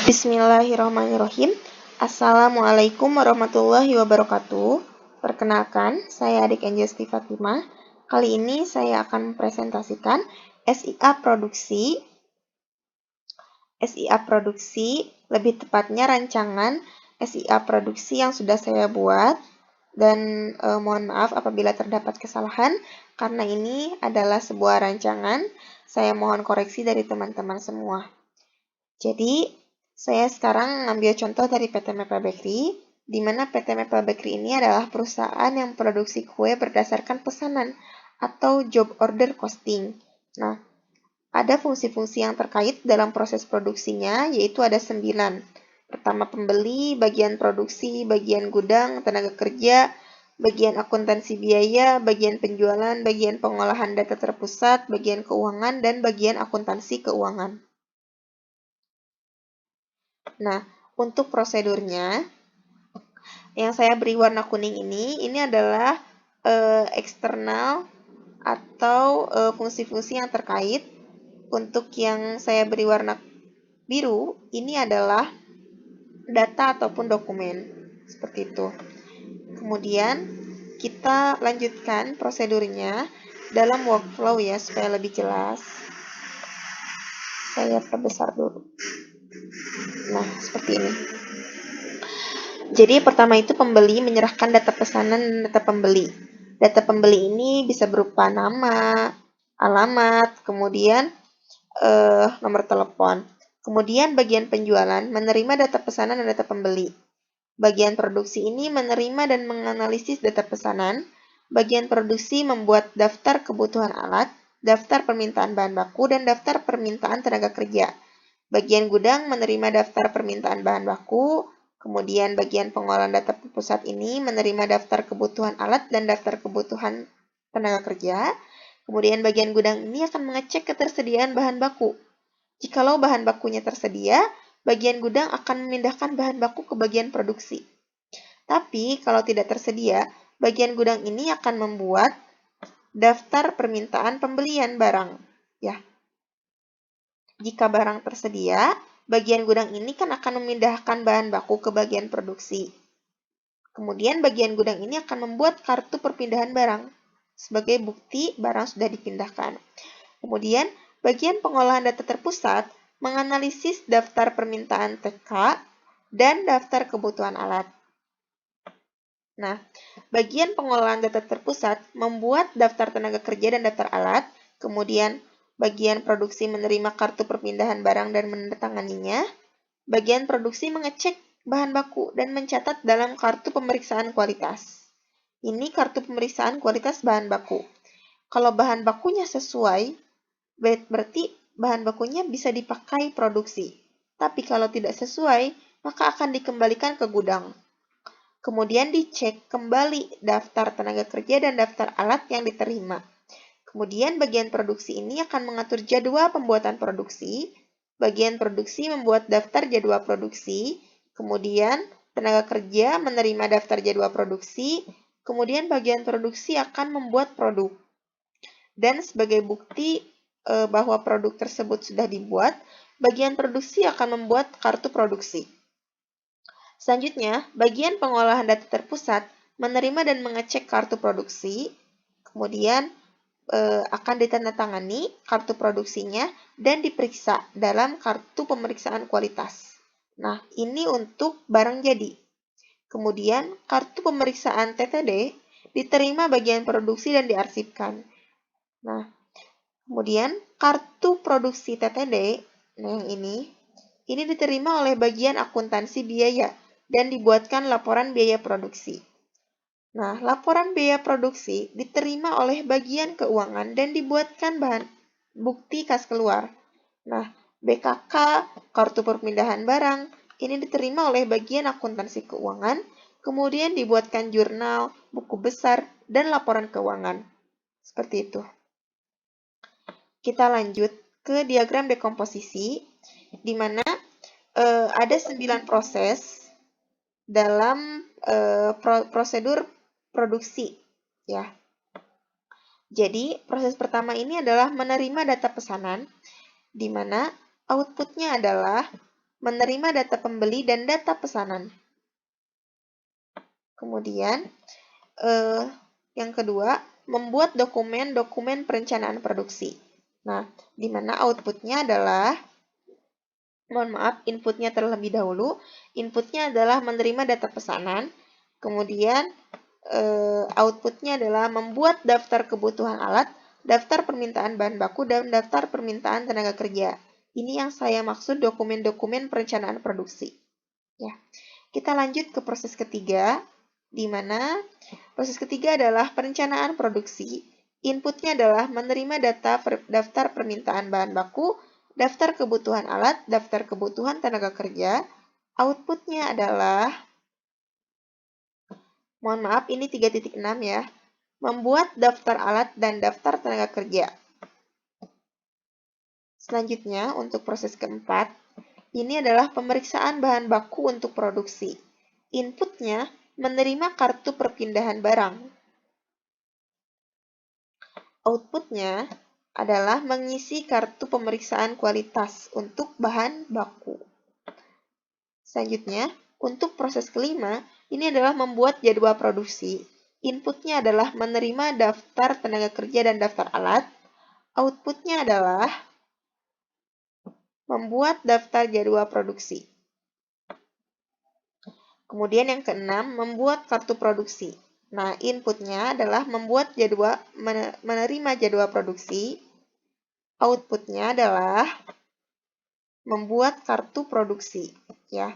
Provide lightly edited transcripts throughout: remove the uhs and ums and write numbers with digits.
Bismillahirrahmanirrahim. Assalamualaikum warahmatullahi wabarakatuh. Perkenalkan, saya Adik Anjesti Fatimah. Kali ini saya akan mempresentasikan SIA produksi. SIA produksi, lebih tepatnya rancangan SIA produksi yang sudah saya buat. Dan mohon maaf apabila terdapat kesalahan, karena ini adalah sebuah rancangan. Saya mohon koreksi dari teman-teman semua. Jadi, saya sekarang ngambil contoh dari PT Maple Bakery, di mana PT Maple Bakery ini adalah perusahaan yang produksi kue berdasarkan pesanan atau job order costing. Nah, ada fungsi-fungsi yang terkait dalam proses produksinya, yaitu ada 9. Pertama, pembeli, bagian produksi, bagian gudang, tenaga kerja, bagian akuntansi biaya, bagian penjualan, bagian pengolahan data terpusat, bagian keuangan, dan bagian akuntansi keuangan. Nah, untuk prosedurnya, yang saya beri warna kuning ini adalah eksternal atau fungsi-fungsi yang terkait. Untuk yang saya beri warna biru, ini adalah data ataupun dokumen. Seperti itu. Kemudian, kita lanjutkan prosedurnya dalam workflow ya, supaya lebih jelas. Saya perbesar dulu. Nah, seperti ini. Jadi pertama itu pembeli menyerahkan data pesanan dan data pembeli. Data pembeli ini bisa berupa nama, alamat, kemudian nomor telepon. Kemudian bagian penjualan menerima data pesanan dan data pembeli. Bagian produksi ini menerima dan menganalisis data pesanan. Bagian produksi membuat daftar kebutuhan alat, daftar permintaan bahan baku, dan daftar permintaan tenaga kerja. Bagian gudang menerima daftar permintaan bahan baku. Kemudian bagian pengolahan data pusat ini menerima daftar kebutuhan alat dan daftar kebutuhan tenaga kerja. Kemudian bagian gudang ini akan mengecek ketersediaan bahan baku. Jikalau bahan bakunya tersedia, bagian gudang akan memindahkan bahan baku ke bagian produksi. Tapi kalau tidak tersedia, bagian gudang ini akan membuat daftar permintaan pembelian barang. Ya. Jika barang tersedia, bagian gudang ini kan akan memindahkan bahan baku ke bagian produksi. Kemudian bagian gudang ini akan membuat kartu perpindahan barang sebagai bukti barang sudah dipindahkan. Kemudian bagian pengolahan data terpusat menganalisis daftar permintaan TK dan daftar kebutuhan alat. Nah, bagian pengolahan data terpusat membuat daftar tenaga kerja dan daftar alat, kemudian bagian produksi menerima kartu perpindahan barang dan menandatanganinya. Bagian produksi mengecek bahan baku dan mencatat dalam kartu pemeriksaan kualitas. Ini kartu pemeriksaan kualitas bahan baku. Kalau bahan bakunya sesuai, berarti bahan bakunya bisa dipakai produksi. Tapi kalau tidak sesuai, maka akan dikembalikan ke gudang. Kemudian dicek kembali daftar tenaga kerja dan daftar alat yang diterima. Kemudian bagian produksi ini akan mengatur jadwal pembuatan produksi. Bagian produksi membuat daftar jadwal produksi. Kemudian tenaga kerja menerima daftar jadwal produksi. Kemudian bagian produksi akan membuat produk. Dan sebagai bukti bahwa produk tersebut sudah dibuat, bagian produksi akan membuat kartu produksi. Selanjutnya, bagian pengolahan data terpusat menerima dan mengecek kartu produksi. Kemudian akan ditandatangani kartu produksinya dan diperiksa dalam kartu pemeriksaan kualitas. Nah, ini untuk barang jadi. Kemudian, kartu pemeriksaan TTD diterima bagian produksi dan diarsipkan. Nah, kemudian kartu produksi TTD, nah yang ini diterima oleh bagian akuntansi biaya dan dibuatkan laporan biaya produksi. Nah, laporan biaya produksi diterima oleh bagian keuangan dan dibuatkan bahan bukti kas keluar. Nah, BKK, kartu perpindahan barang, ini diterima oleh bagian akuntansi keuangan, kemudian dibuatkan jurnal, buku besar, dan laporan keuangan. Seperti itu. Kita lanjut ke diagram dekomposisi, di mana ada 9 proses dalam prosedur produksi, ya. Jadi, proses pertama ini adalah menerima data pesanan, di mana outputnya adalah menerima data pembeli dan data pesanan. Kemudian, yang kedua, membuat dokumen-dokumen perencanaan produksi. Nah, di mana outputnya adalah, inputnya terlebih dahulu. Inputnya adalah menerima data pesanan. Kemudian, outputnya adalah membuat daftar kebutuhan alat, daftar permintaan bahan baku, dan daftar permintaan tenaga kerja. Ini yang saya maksud dokumen-dokumen perencanaan produksi. Ya, kita lanjut ke proses ketiga, di mana proses ketiga adalah perencanaan produksi. Inputnya adalah menerima daftar permintaan bahan baku, daftar kebutuhan alat, daftar kebutuhan tenaga kerja. Outputnya adalah, ini 3.6 ya, membuat daftar alat dan daftar tenaga kerja. Selanjutnya, untuk proses keempat, ini adalah pemeriksaan bahan baku untuk produksi. Inputnya menerima kartu perpindahan barang. Outputnya adalah mengisi kartu pemeriksaan kualitas untuk bahan baku. Selanjutnya, untuk proses kelima, ini adalah membuat jadwal produksi. Inputnya adalah menerima daftar tenaga kerja dan daftar alat. Outputnya adalah membuat daftar jadwal produksi. Kemudian yang keenam, membuat kartu produksi. Nah, inputnya adalah membuat menerima jadwal produksi. Outputnya adalah membuat kartu produksi. Ya.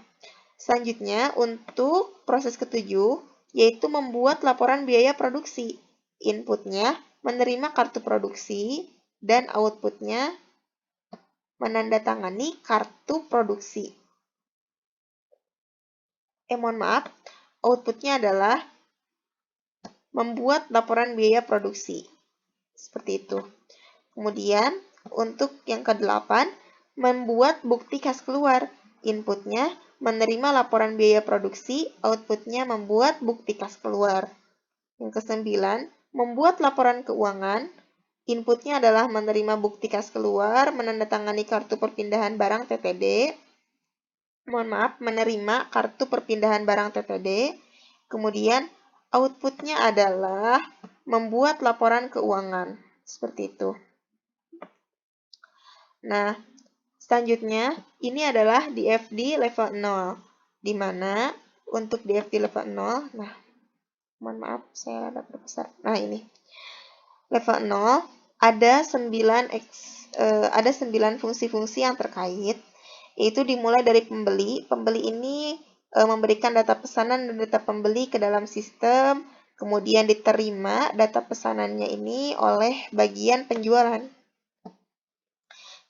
Selanjutnya, untuk proses ketujuh, yaitu membuat laporan biaya produksi. Inputnya menerima kartu produksi, dan outputnya menandatangani kartu produksi. Outputnya adalah membuat laporan biaya produksi. Seperti itu. Kemudian, untuk yang ke-8, membuat bukti kas keluar. Inputnya menerima laporan biaya produksi, outputnya membuat bukti kas keluar. Yang ke-9, membuat laporan keuangan. Inputnya adalah menerima bukti kas keluar, menandatangani kartu perpindahan barang TTD. Menerima kartu perpindahan barang TTD. Kemudian, outputnya adalah membuat laporan keuangan. Seperti itu. Nah, selanjutnya, ini adalah DFD level 0, di mana untuk DFD level 0, saya agak besar. Nah, ini. Level 0, ada 9 fungsi-fungsi yang terkait, yaitu dimulai dari pembeli. Pembeli ini memberikan data pesanan dan data pembeli ke dalam sistem, kemudian diterima data pesanannya ini oleh bagian penjualan.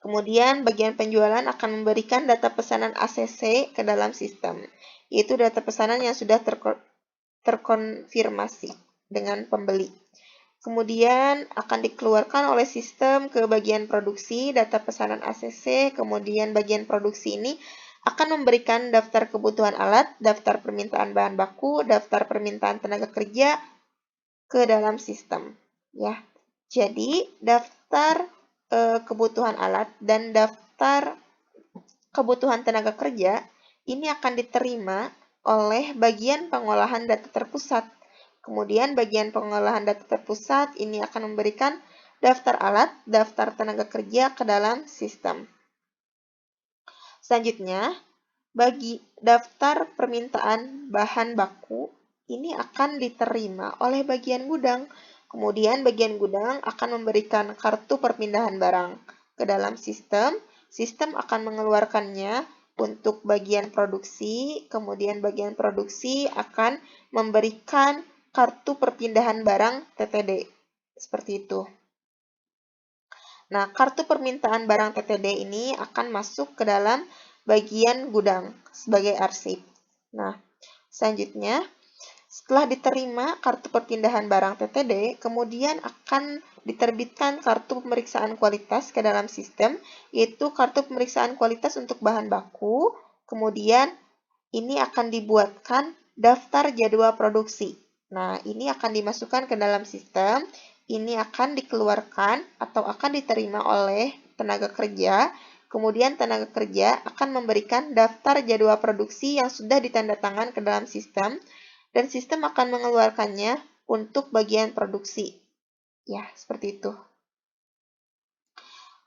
Kemudian bagian penjualan akan memberikan data pesanan ACC ke dalam sistem, yaitu data pesanan yang sudah terkonfirmasi dengan pembeli. Kemudian akan dikeluarkan oleh sistem ke bagian produksi, data pesanan ACC, kemudian bagian produksi ini akan memberikan daftar kebutuhan alat, daftar permintaan bahan baku, daftar permintaan tenaga kerja ke dalam sistem. Ya, jadi daftar kebutuhan alat dan daftar kebutuhan tenaga kerja ini akan diterima oleh bagian pengolahan data terpusat. Kemudian bagian pengolahan data terpusat ini akan memberikan daftar alat, daftar tenaga kerja ke dalam sistem. Selanjutnya, bagi daftar permintaan bahan baku ini akan diterima oleh bagian gudang. Kemudian bagian gudang akan memberikan kartu perpindahan barang ke dalam sistem. Sistem akan mengeluarkannya untuk bagian produksi. Kemudian bagian produksi akan memberikan kartu perpindahan barang TTD. Seperti itu. Nah, kartu permintaan barang TTD ini akan masuk ke dalam bagian gudang sebagai arsip. Nah, selanjutnya, setelah diterima kartu perpindahan barang TTD, kemudian akan diterbitkan kartu pemeriksaan kualitas ke dalam sistem, yaitu kartu pemeriksaan kualitas untuk bahan baku. Kemudian, ini akan dibuatkan daftar jadwal produksi. Nah, ini akan dimasukkan ke dalam sistem, ini akan dikeluarkan atau akan diterima oleh tenaga kerja. Kemudian tenaga kerja akan memberikan daftar jadwal produksi yang sudah ditandatangan ke dalam sistem, dan sistem akan mengeluarkannya untuk bagian produksi. Ya, seperti itu.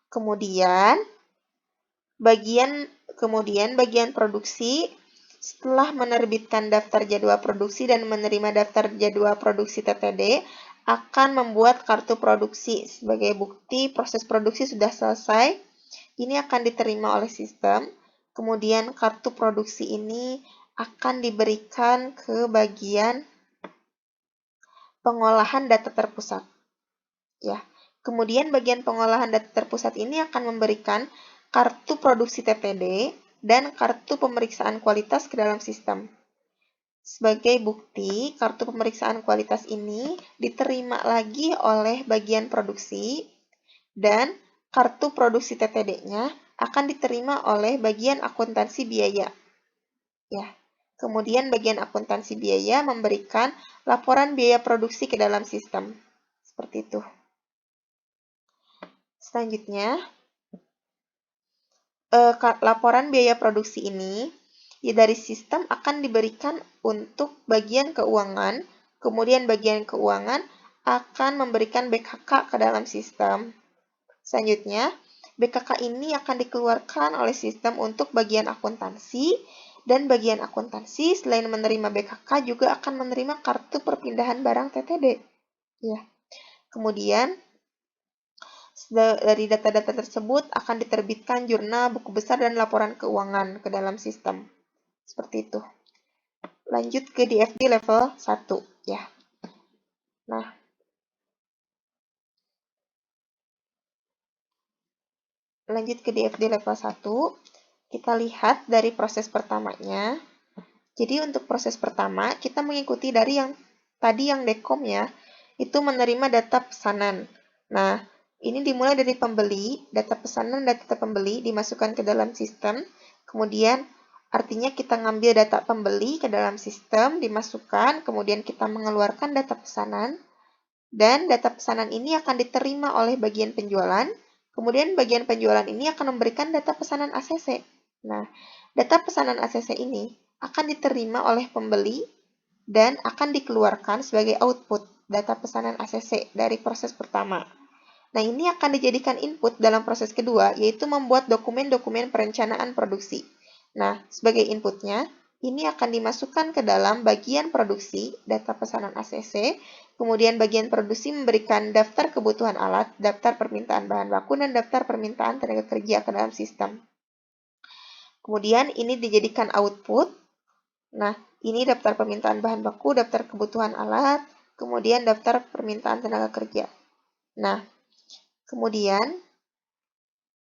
Kemudian bagian produksi setelah menerbitkan daftar jadwal produksi dan menerima daftar jadwal produksi TTD akan membuat kartu produksi sebagai bukti proses produksi sudah selesai. Ini akan diterima oleh sistem. Kemudian kartu produksi ini akan diberikan ke bagian pengolahan data terpusat. Ya. Kemudian bagian pengolahan data terpusat ini akan memberikan kartu produksi TTD dan kartu pemeriksaan kualitas ke dalam sistem. Sebagai bukti, kartu pemeriksaan kualitas ini diterima lagi oleh bagian produksi dan kartu produksi TTD-nya akan diterima oleh bagian akuntansi biaya. Ya. Kemudian bagian akuntansi biaya memberikan laporan biaya produksi ke dalam sistem. Seperti itu. Selanjutnya, laporan biaya produksi ini dari sistem akan diberikan untuk bagian keuangan, kemudian bagian keuangan akan memberikan BKK ke dalam sistem. Selanjutnya, BKK ini akan dikeluarkan oleh sistem untuk bagian akuntansi, dan bagian akuntansi selain menerima BKK juga akan menerima kartu perpindahan barang TTD. Ya. Kemudian, dari data-data tersebut akan diterbitkan jurnal, buku besar, dan laporan keuangan ke dalam sistem. Seperti itu. Lanjut ke DFD level 1. Ya. Nah, lanjut ke DFD level 1. Kita lihat dari proses pertamanya. Jadi untuk proses pertama, kita mengikuti dari yang tadi yang dekom ya, itu menerima data pesanan. Nah, ini dimulai dari pembeli, data pesanan, data pembeli dimasukkan ke dalam sistem. Kemudian, artinya kita ngambil data pembeli ke dalam sistem, dimasukkan, kemudian kita mengeluarkan data pesanan, dan data pesanan ini akan diterima oleh bagian penjualan. Kemudian bagian penjualan ini akan memberikan data pesanan ACC. Nah, data pesanan ACC ini akan diterima oleh pembeli dan akan dikeluarkan sebagai output data pesanan ACC dari proses pertama. Nah, ini akan dijadikan input dalam proses kedua, yaitu membuat dokumen-dokumen perencanaan produksi. Nah, sebagai inputnya, ini akan dimasukkan ke dalam bagian produksi, data pesanan ACC, kemudian bagian produksi memberikan daftar kebutuhan alat, daftar permintaan bahan baku, dan daftar permintaan tenaga kerja ke dalam sistem. Kemudian ini dijadikan output. Nah, ini daftar permintaan bahan baku, daftar kebutuhan alat, kemudian daftar permintaan tenaga kerja. Nah, kemudian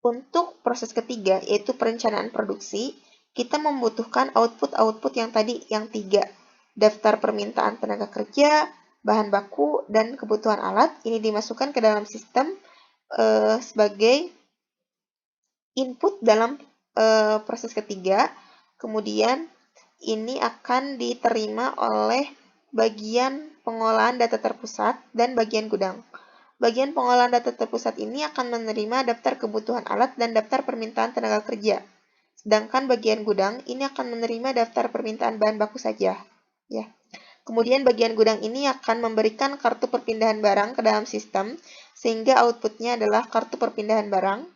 untuk proses ketiga, yaitu perencanaan produksi, kita membutuhkan output-output yang tadi, yang 3. Daftar permintaan tenaga kerja, bahan baku, dan kebutuhan alat. Ini dimasukkan ke dalam sistem sebagai input dalam proses ketiga. Kemudian ini akan diterima oleh bagian pengolahan data terpusat dan bagian gudang. Bagian pengolahan data terpusat ini akan menerima daftar kebutuhan alat dan daftar permintaan tenaga kerja. Sedangkan bagian gudang ini akan menerima daftar permintaan bahan baku saja. Ya. Kemudian bagian gudang ini akan memberikan kartu perpindahan barang ke dalam sistem, sehingga outputnya adalah kartu perpindahan barang.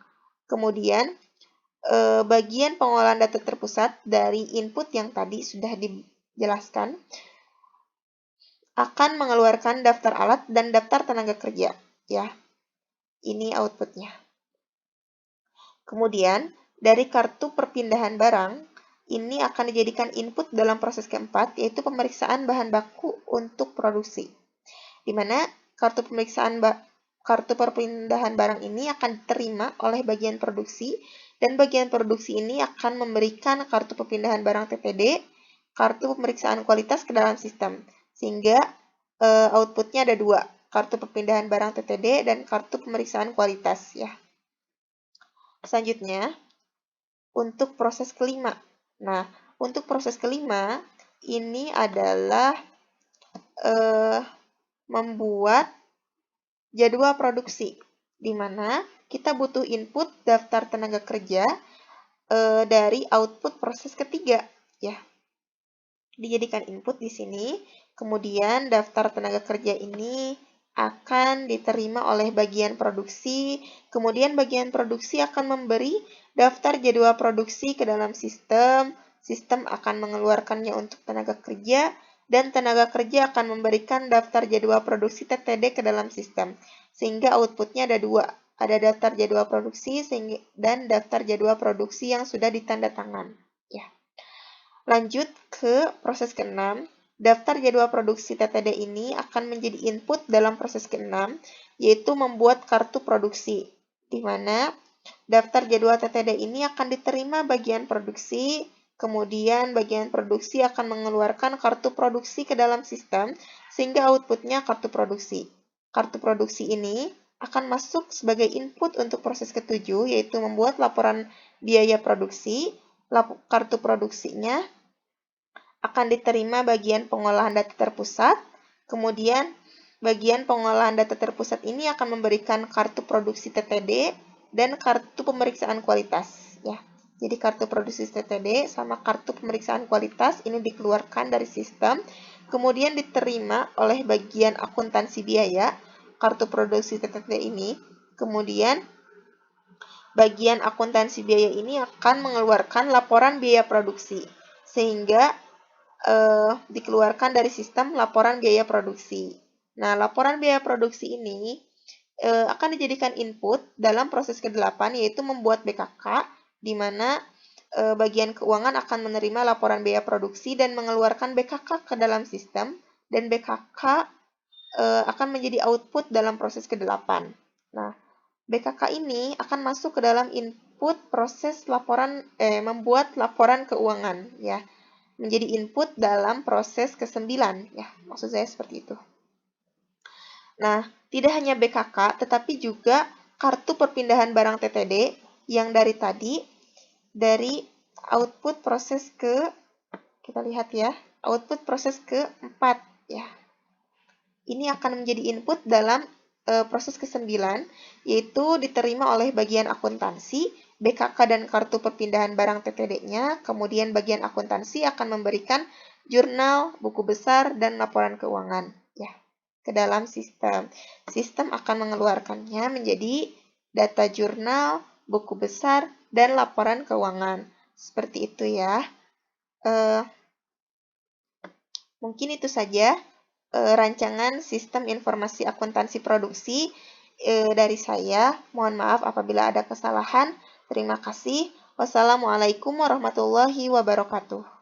Kemudian bagian pengolahan data terpusat dari input yang tadi sudah dijelaskan akan mengeluarkan daftar alat dan daftar tenaga kerja. Ya, ini outputnya. Kemudian, dari kartu perpindahan barang, ini akan dijadikan input dalam proses keempat, yaitu pemeriksaan bahan baku untuk produksi. Di mana kartu perpindahan barang ini akan diterima oleh bagian produksi, dan bagian produksi ini akan memberikan kartu perpindahan barang TPD, kartu pemeriksaan kualitas ke dalam sistem. Sehingga outputnya ada 2, kartu perpindahan barang TTD dan kartu pemeriksaan kualitas. Ya. Selanjutnya, untuk proses kelima. Nah, untuk proses kelima, ini adalah membuat jadwal produksi, di mana kita butuh input daftar tenaga kerja dari output proses ketiga, ya. Dijadikan input di sini, kemudian daftar tenaga kerja ini akan diterima oleh bagian produksi, kemudian bagian produksi akan memberi daftar jadwal produksi ke dalam sistem, sistem akan mengeluarkannya untuk tenaga kerja, dan tenaga kerja akan memberikan daftar jadwal produksi TTD ke dalam sistem, sehingga outputnya ada dua, ada daftar jadwal produksi dan daftar jadwal produksi yang sudah ditandatangan. Ya. Lanjut ke proses ke-6, daftar jadwal produksi TTD ini akan menjadi input dalam proses ke-6, yaitu membuat kartu produksi, di mana daftar jadwal TTD ini akan diterima bagian produksi, kemudian bagian produksi akan mengeluarkan kartu produksi ke dalam sistem, sehingga outputnya kartu produksi. Kartu produksi ini akan masuk sebagai input untuk proses ke-7, yaitu membuat laporan biaya produksi. Kartu produksinya akan diterima bagian pengolahan data terpusat, kemudian bagian pengolahan data terpusat ini akan memberikan kartu produksi TTD dan kartu pemeriksaan kualitas. Ya. Jadi kartu produksi TTD sama kartu pemeriksaan kualitas ini dikeluarkan dari sistem, kemudian diterima oleh bagian akuntansi biaya, kartu produksi TTD ini, kemudian bagian akuntansi biaya ini akan mengeluarkan laporan biaya produksi, sehingga dikeluarkan dari sistem laporan biaya produksi. Nah, laporan biaya produksi ini akan dijadikan input dalam proses ke-8, yaitu membuat BKK, di mana bagian keuangan akan menerima laporan biaya produksi dan mengeluarkan BKK ke dalam sistem, dan BKK akan menjadi output dalam proses ke-8. Nah, BKK ini akan masuk ke dalam input proses laporan membuat laporan keuangan, ya. Menjadi input dalam proses ke-9, ya, maksud saya seperti itu. Nah, tidak hanya BKK, tetapi juga kartu perpindahan barang TTD yang dari tadi, dari output proses kita lihat ya, output proses ke-4, ya. Ini akan menjadi input dalam proses ke-9, yaitu diterima oleh bagian akuntansi, BKK dan kartu perpindahan barang TTD-nya, kemudian bagian akuntansi akan memberikan jurnal, buku besar, dan laporan keuangan, ya, ke dalam sistem. Sistem akan mengeluarkannya menjadi data jurnal, buku besar, dan laporan keuangan. Seperti itu ya. Mungkin itu saja rancangan sistem informasi akuntansi produksi dari saya. Mohon maaf apabila ada kesalahan. Terima kasih. Wassalamualaikum warahmatullahi wabarakatuh.